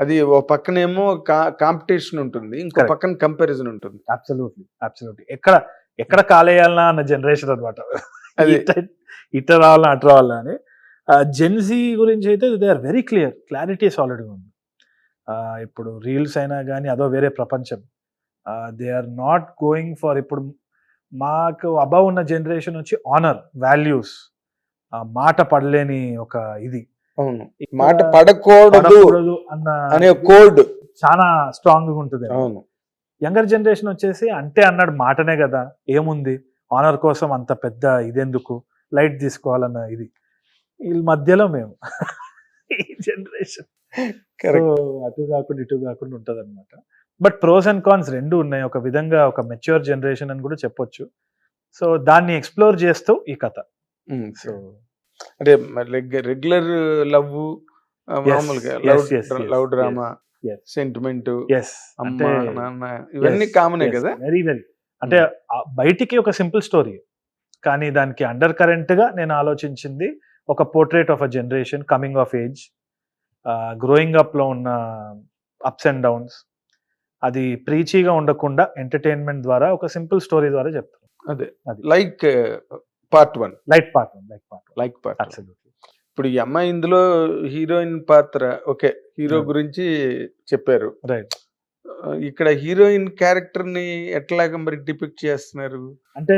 అది ఓ పక్కనేమో కాంపిటీషన్ ఉంటుంది, ఇంకో Correct. పక్కన కంపారిజన్ ఉంటుంది. అబ్సల్యూట్లీ ఎక్కడ కాలేయాలన్నా అన్న జనరేషన్ అనమాట. అది ఇట రావాలన్నా అటు రావాలన్నా అని. జెన్జీ గురించి అయితే దే ఆర్ వెరీ క్లారిటీ సాలిడ్గా ఉంది. ఇప్పుడు రీల్స్ అయినా కానీ అదో వేరే ప్రపంచం. They are not going for ఇప్పుడు మాకు అబవ్ ఉన్న జనరేషన్ వచ్చి ఆనర్ వాల్యూస్, మాట పడలేని ఒక ఇది, అవును, మాట పడకూడదు అనే కోడ్ చాలా స్ట్రాంగ్ గా ఉంటుంది. అవును, యంగర్ జనరేషన్ వచ్చేసి అంటే అన్నాడు మాటనే కదా, ఏముంది ఆనర్ కోసం అంత పెద్ద ఇదెందుకు, లైట్ తీసుకోవాలన్న ఇది. వీళ్ళ మధ్యలో మేము ఈ జనరేషన్ అటు కాకుండా ఇటు కాకుండా ఉంటది అనమాట. బట్ ప్రోస్ అండ్ కాన్స్ రెండు ఉన్నాయి. ఒక విధంగా ఒక మెచ్యూర్ జనరేషన్ అని కూడా చెప్పొచ్చు. సో దాన్ని ఎక్స్ప్లోర్ చేస్తూ ఈ కథ. సో అంటే రెగ్యులర్ లవ్, మామూలుగా లవ్ డ్రామా, సెంటిమెంట్, అమ్మ నాన్న, ఇవన్నీ కామనే కదా. వెరీ అంటే బయటికి ఒక సింపుల్ స్టోరీ, కానీ దానికి అండర్ కరెంట్ గా నేను ఆలోచించింది ఒక portrait of a generation coming of age, growing up లో ఉన్న అప్స్ అండ్ డౌన్స్. అది ప్రీచీగా ఉండకుండా ఎంటర్టైన్మెంట్ ద్వారా ఒక సింపుల్ స్టోరీ ద్వారా చెప్తాను. అదే లైక్ పార్ట్ 1. లైక్ పార్ట్ ఇప్పుడు ఈ అమ్మాయి ఇందులో హీరోయిన్ పాత్ర, ఓకే, హీరో గురించి చెప్పారు, రైట్. ఇక్కడ హీరోయిన్ క్యారెక్టర్ ని ఎట్లాగా మరి డిపిక్ట్ చేస్తున్నారు అంటే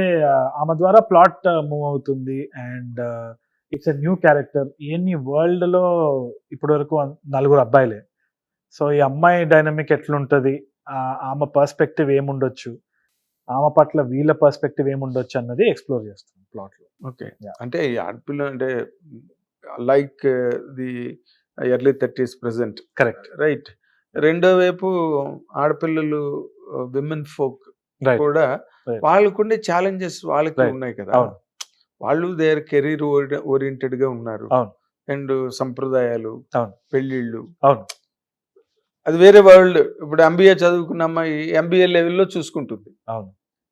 ఆమె ద్వారా ప్లాట్ మూవ్ అవుతుంది and it's a new character. ఎన్ని వరల్డ్ లో ఇప్పటి వరకు 4 అబ్బాయిలే. సో ఈ అమ్మాయి డైనమిక్ ఎట్లుంటది, ఆమె పర్స్పెక్టివ్ ఏముండొచ్చు, ఆమె పట్ల వీళ్ళ పర్స్పెక్టివ్ ఏముండొచ్చు అన్నది ఎక్స్ప్లోర్ చేస్తాం ప్లాట్ లో. ఓకే, అంటే ఈ ఆడపిల్ల అంటే like the early 30s present, correct, right. రెండో వైపు ఆడపిల్లలు, విమెన్ ఫోక్ కూడా వాళ్ళకుండే ఛాలెంజెస్ వాళ్ళకి ఉన్నాయి కదా. వాళ్ళు దేర్ కెరీర్ ఓరియంటెడ్ గా ఉన్నారు, అండ్ సంప్రదాయాలు, పెళ్లిళ్ళు, అది వేరే వరల్డ్. ఇప్పుడు ఎంబీఏ చదువుకున్న అమ్మాయి ఎంబీఏ లెవెల్లో చూసుకుంటుంది,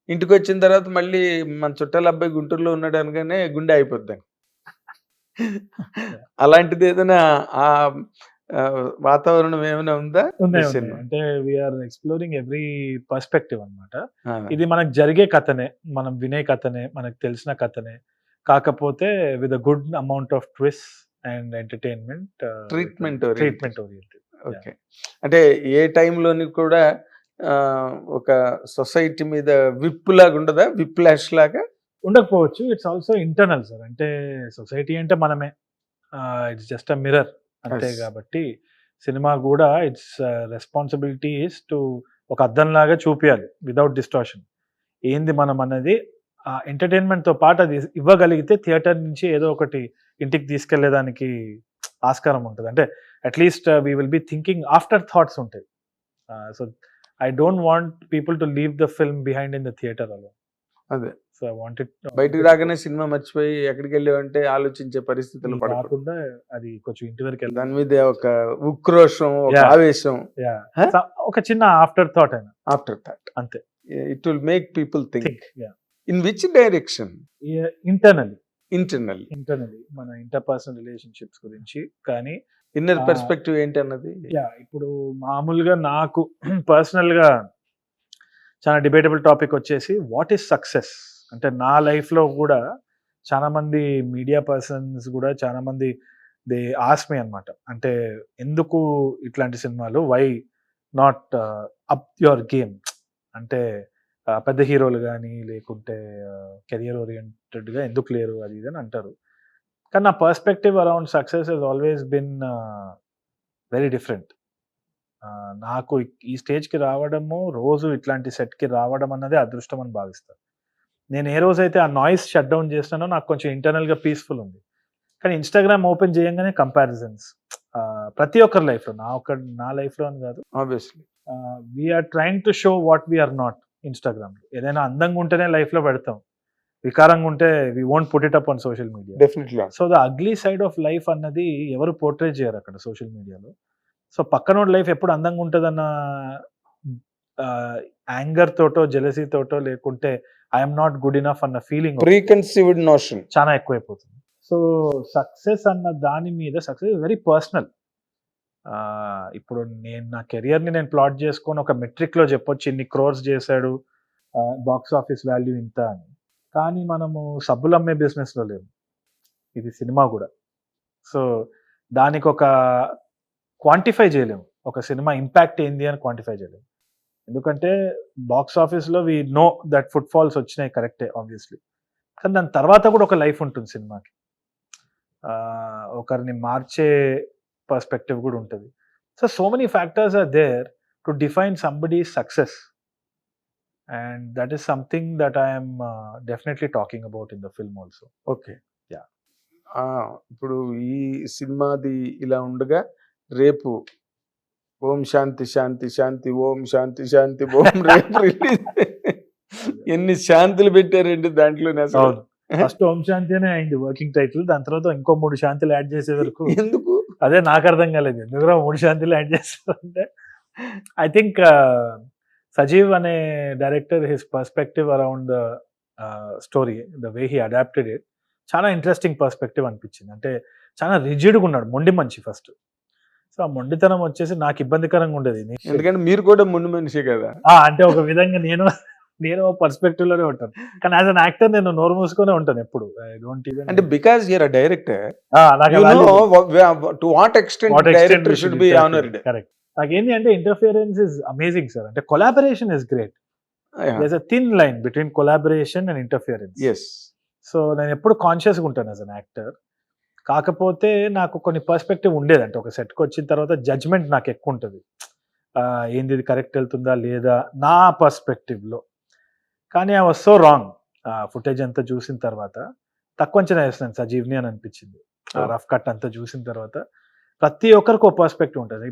ఇంటికి వచ్చిన తర్వాత మళ్ళీ మన చుట్టాల అబ్బాయి గుంటూరులో ఉన్నాడు అనగానే గుండె అయిపోద్ది. అలాంటిది ఏదైనా ఆ వాతావరణం ఏమైనా ఉందా? అంటే వీఆర్ ఎక్స్ప్లోరింగ్ ఎవ్రీ పర్స్పెక్టివ్ అన్నమాట. ఇది మనకు జరిగే కథనే, మనం వినే కథనే, మనకు తెలిసిన కథనే, కాకపోతే with a good amount of twist and entertainment, treatment oriented. Okay, అంటే ఏ టైంలోని కూడా ఒక సొసైటీ మీద విప్ లాగా ఉండదా, విప్ లాష్ లాగా ఉండకపోవచ్చు. It's also internal sir. అంటే సొసైటీ అంటే మనమే, ఇట్స్ జస్ట్ అ మిర్రర్ అంతే. కాబట్టి సినిమా కూడా ఇట్స్ రెస్పాన్సిబిలిటీ ఇస్ టు ఒక అద్దంలాగా చూపించాలి వితౌట్ డిస్టార్షన్. ఏంది మనం అన్నది ఎంటర్టైన్మెంట్ తో పాటు అది ఇవ్వగలిగితే థియేటర్ నుంచి ఏదో ఒకటి ఇంటికి తీసుకెళ్లేదానికి ఆస్కారం ఉంటుంది. అంటే at least we will be thinking after thoughts ఉంటాయి. So I don't want people to leave the film behind in the theatre అలో. అదే, సో ఐ వాంట్ ఇట్ బయటికి రాగానే సినిమా మర్చిపోయి ఎక్కడికి వెళ్ళామంటే ఆలోచించే పరిస్థితులు పడకుండా అది కొంచెం ఇంటి వరకు వెళ్ళి దాని మీద ఒక ఉక్రోషం, ఒక ఆవేశం, ఒక చిన్న ఆఫ్టర్ థాట్ అంతే. It will make people think. In which direction? Internally మన ఇంటర్పర్సనల్ రిలేషన్షిప్స్ గురించి. కానీ ఇన్నర్ పర్స్పెక్టివ్ ఏంటి అన్నది ఇప్పుడు మామూలుగా నాకు పర్సనల్ గా చాలా డిబేటబుల్ టాపిక్ వచ్చేసి వాట్ ఈస్ సక్సెస్. అంటే నా లైఫ్ లో కూడా చాలా మంది మీడియా పర్సన్స్ కూడా చాలా మంది దే ఆస్క్ మీ అన్నమాట, అంటే ఎందుకు ఇట్లాంటి సినిమాలు, why not up your game, అంటే పెద్ద హీరోలు కానీ లేకుంటే కెరియర్ ఓరియంటెడ్గా ఎందుకు లేరు, అది ఇది అని అంటారు. కానీ నా perspective around success he's always been very different. నాకు ఈ స్టేజ్కి రావడము, రోజు ఇట్లాంటి సెట్కి రావడం అన్నది అదృష్టం అని భావిస్తాను. నేను ఏ రోజైతే ఆ నాయిస్ షట్ డౌన్ చేసినానో నాకు కొంచెం ఇంటర్నల్గా పీస్ఫుల్ ఉంది. కానీ ఇన్స్టాగ్రామ్ ఓపెన్ చేయగానే కంపారిజన్స్ ప్రతి ఒక్కరి లైఫ్లో, నా లైఫ్లో అని కాదు, obviously we are trying to show what we are not. ఇన్స్టాగ్రామ్లో ఏదైనా అందంగా ఉంటేనే లైఫ్లో పెడతాం, వికారంగా ఉంటే we won't put it up on social media. Definitely. So the ugly side of life అన్నది ఎవరు పోర్ట్రేట్ చేయరు అక్కడ సోషల్ మీడియాలో. సో పక్కనోడి లైఫ్ ఎప్పుడు అందంగా ఉంటుందన్న యాంగర్ తోటో, జెలసీ తోటో, లేకుంటే ఐఎమ్ నాట్ గుడ్ ఇనఫ్ అన్న ఫీలింగ్, ప్రీకన్సీవ్డ్ నోషన్ చాలా ఎక్కువైపోతుంది. సో సక్సెస్ అన్న దాని మీద, సక్సెస్ వెరీ పర్సనల్. ఇప్పుడు నేను నా కెరియర్ని నేను ప్లాట్ చేసుకొని ఒక మెట్రిక్లో చెప్పొచ్చు ఇన్ని క్రోర్స్ చేశాడు, బాక్స్ ఆఫీస్ వాల్యూ ఇంత అని. కానీ మనము సబ్బులు అమ్మే బిజినెస్లో లేము, ఇది సినిమా కూడా. సో దానికి ఒక క్వాంటిఫై చేయలేము, ఒక సినిమా ఇంపాక్ట్ ఏంది అని క్వాంటిఫై చేయలేము. ఎందుకంటే బాక్స్ ఆఫీస్లో we know that footfalls వచ్చినాయి కరెక్టే ఆబ్వియస్లీ, కానీ దాని తర్వాత కూడా ఒక లైఫ్ ఉంటుంది సినిమాకి, ఒకరిని మార్చే పర్స్పెక్టివ్ కూడా ఉంటుంది. So many factors are there to define somebody success, and that is something that I'm definitely talking about in the film also. Okay, ఇప్పుడు ఈ సినిమాది ఇలా ఉండగా రేపు ఓం శాంతి శాంతి శాంతి ఓం శాంతి శాంతి ఓం రేపు రిలీజ్. ఎన్ని శాంతులు పెట్టారండి దాంట్లో. ఫస్ట్ ఓం శాంతి అనే అయింది వర్కింగ్ టైటిల్, దాని తర్వాత ఇంకో 3 శాంతులు యాడ్ చేసే వరకు ఎందుకు అదే నాకు అర్థం కాలేదు, ఎందుకు 3 శాంతులు యాడ్ చేస్తారంటే ఐ థింక్ సజీవ్ అనే director his perspective around the story, the way he adapted it, చాలా ఇంట్రెస్టింగ్ పర్స్పెక్టివ్ అనిపించింది. అంటే చాలా రిజిడ్గా ఉన్నాడు, మొండి మనిషి ఫస్ట్. సో ఆ మొండితనం వచ్చేసి నాకు ఇబ్బందికరంగా ఉండేది, ఎందుకంటే మీరు కూడా మొండి మనిషి కదా. అంటే ఒక విధంగా నేను పర్స్పెక్టివ్ లోనే ఉంటాను, కానీ యాజ్ అన్ యాక్టర్ నేను నోరు మూసుకునే ఉంటాను ఎప్పుడు. ఐ డోంట్ ఈవెన్, అంటే because you're a director, to what extent director should be honoured. Correct. నాకేంటి అంటే ఇంటర్ఫియరెన్స్ ఇస్ అమేజింగ్ సార్, అంటే collaboration is great. There is a thin line between collaboration and interference. yes. So నేను ఎప్పుడు కాన్షియస్గా ఉంటాను as an actor. కాకపోతే నాకు కొన్ని పర్స్పెక్టివ్ ఉండేది, అంటే ఒక సెట్కి వచ్చిన తర్వాత జడ్జ్మెంట్ నాకు ఎక్కువ ఉంటుంది, ఏంది ఇది కరెక్ట్ వెళ్తుందా లేదా నా పర్స్పెక్టివ్లో. కానీ I was so wrong. Footage అంతా చూసిన తర్వాత తక్కువ అంచనా వేస్తున్నాను సజీవ్ని అని అనిపించింది. రఫ్ కట్ అంతా చూసిన తర్వాత ప్రతి ఒక్కరికి ఒక పర్స్పెక్టివ్ ఉంటుంది.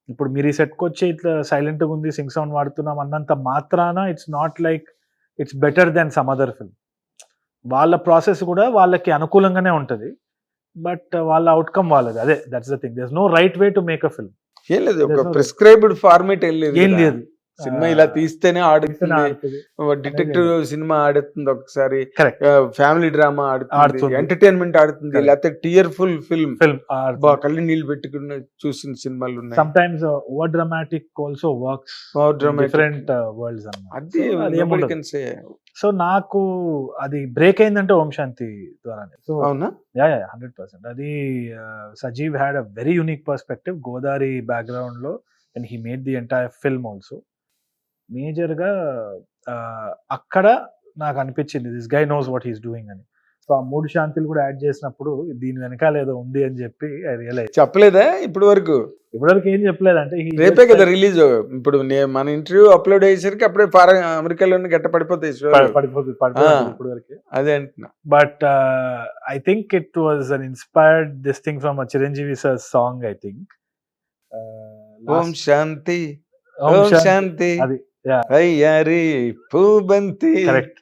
ఇప్పుడు మీరు ఈ సెట్కి వచ్చి ఇట్లా సైలెంట్గా ఉంది, సింగ్ సౌండ్ వాడుతున్నాం అన్నంత మాత్రాన it's not like it's better than some other film. వాళ్ళ ప్రాసెస్ కూడా వాళ్ళకి అనుకూలంగానే ఉంటుంది, బట్ వాళ్ళ అవుట్కమ్ వాళ్ళది. అదే that's the thing. There is no right way to make a film. ఏం లేదు, ఒక ప్రిస్క్రైబ్డ్ ఫార్మేట్ ఏం లేదు. సినిమా ఇలా తీస్తేనే ఆడుతుంది, డిటెక్టివ్ సినిమా ఆడుతుంది, ఒకసారి ఫ్యామిలీ డ్రామా ఆడుతుంది, ఎంటర్టైన్మెంట్ ఆడుతుంది, లేకపోతే టీయర్ఫుల్ ఫిల్మ్ కళ్ళు నీళ్ళు పెట్టుకుని చూసిన సినిమాలు ఉన్నాయి. Some times over dramatic also works, different world's అన్నమాట. సో నాకు అది బ్రేక్ అయిందంటే ఓం శాంతి ద్వారానే. సో అవునా, 100%. అది Sajeev had a very unique perspective, Godavari background లో, and he made the entire film also. మేజర్గా అక్కడ నాకు అనిపించింది this guy knows what he's doing అని. సో ఆ 3 శాంతులు కూడా యాడ్ చేసినప్పుడు దీని వెనకాల ఏదో ఉంది అని చెప్పి ఐ రియలైజ్. చెప్పలేదా ఇప్పటి వరకు ఏం చెప్పలేదు, అంటే రేపే కదా రిలీజ్. ఇప్పుడు మన ఇంటర్వ్యూ అప్లోడ్ అయ్యేసరికి అప్పుడే అమెరికాలోనే గట్ట పడిపోతాయి ఇప్పుడు వరకు. అదే అంటున్నా. But I think it was uninspired this thing from Chiranjeevi sir song. I think Om Shanti Om Shanti అయ్యారి పూబంతి. కరెక్ట్.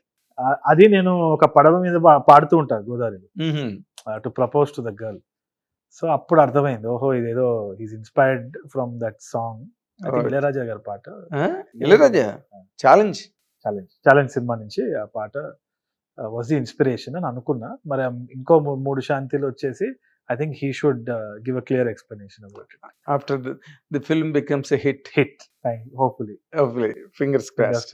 అది నేను ఒక పడవ మీద పాడుతూ ఉంటాను గోదావరిలో, to propose to the girl. So అప్పుడు అర్థమైంది, ఓహో ఇదేదో he's inspired from that song. Ilaiyaraaja గారి పాట, ఇళయరాజా ఛాలెంజ్ సినిమా నుంచి ఆ పాట వాజ్ ది ఇన్స్పిరేషన్ అని అనుకున్నా. మరి ఇంకో 3 శాంతిలు వచ్చేసి I think he should give a clear explanation about it. After the film becomes a hit. Hopefully. Fingers crossed.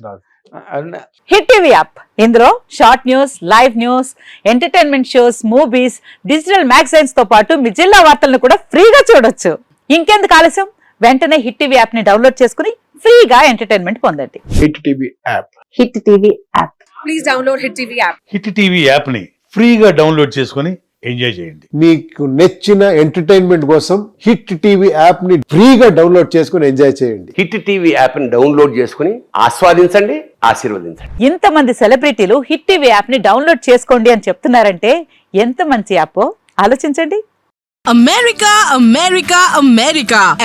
Hit TV app, ఇందులో short news, live news, entertainment shows, movies, digital magazines తో పాటు మీ జిల్లా వార్తలను కూడా ఫ్రీగా చూడొచ్చు. ఇంకెందుకు ఆలస్యం, వెంటనే హిట్ టీవీ యాప్ ని డౌన్లోడ్ చేసుకుని ఫ్రీగా ఎంటర్టైన్మెంట్ పొందండి. Hit TV app. Please download hit TV app. Hit TV app ని ఫ్రీగా డౌన్లోడ్ చేసుకుని ఎంజాయ్ చేయండి. మీకు నచ్చిన ఎంటర్టైన్మెంట్ కోసం హిట్ టీవీ యాప్ ని ఫ్రీగా డౌన్లోడ్ చేసుకుని ఎంజాయ్ చేయండి. హిట్ టీవీ యాప్ ని డౌన్లోడ్ చేసుకుని ఆస్వాదించండి, ఆశీర్వదించండి. ఇంతమంది సెలబ్రిటీలు హిట్ టీవీ యాప్ ని డౌన్లోడ్ చేసుకోండి అని చెప్తున్నారంటే ఎంత మంచి యాప్ ఆలోచించండి.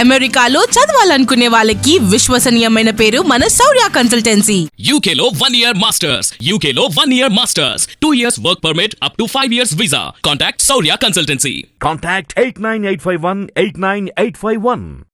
అమెరికాలో చదవాలనుకునే వాళ్ళకి విశ్వసనీయమైన పేరు మన శౌర్య కన్సల్టెన్సీ. UK లో 1 year masters, UK లో 1 year masters, 2 years work permit up to 5 years visa. Contact Saurya Consultancy. Contact 89851 89851.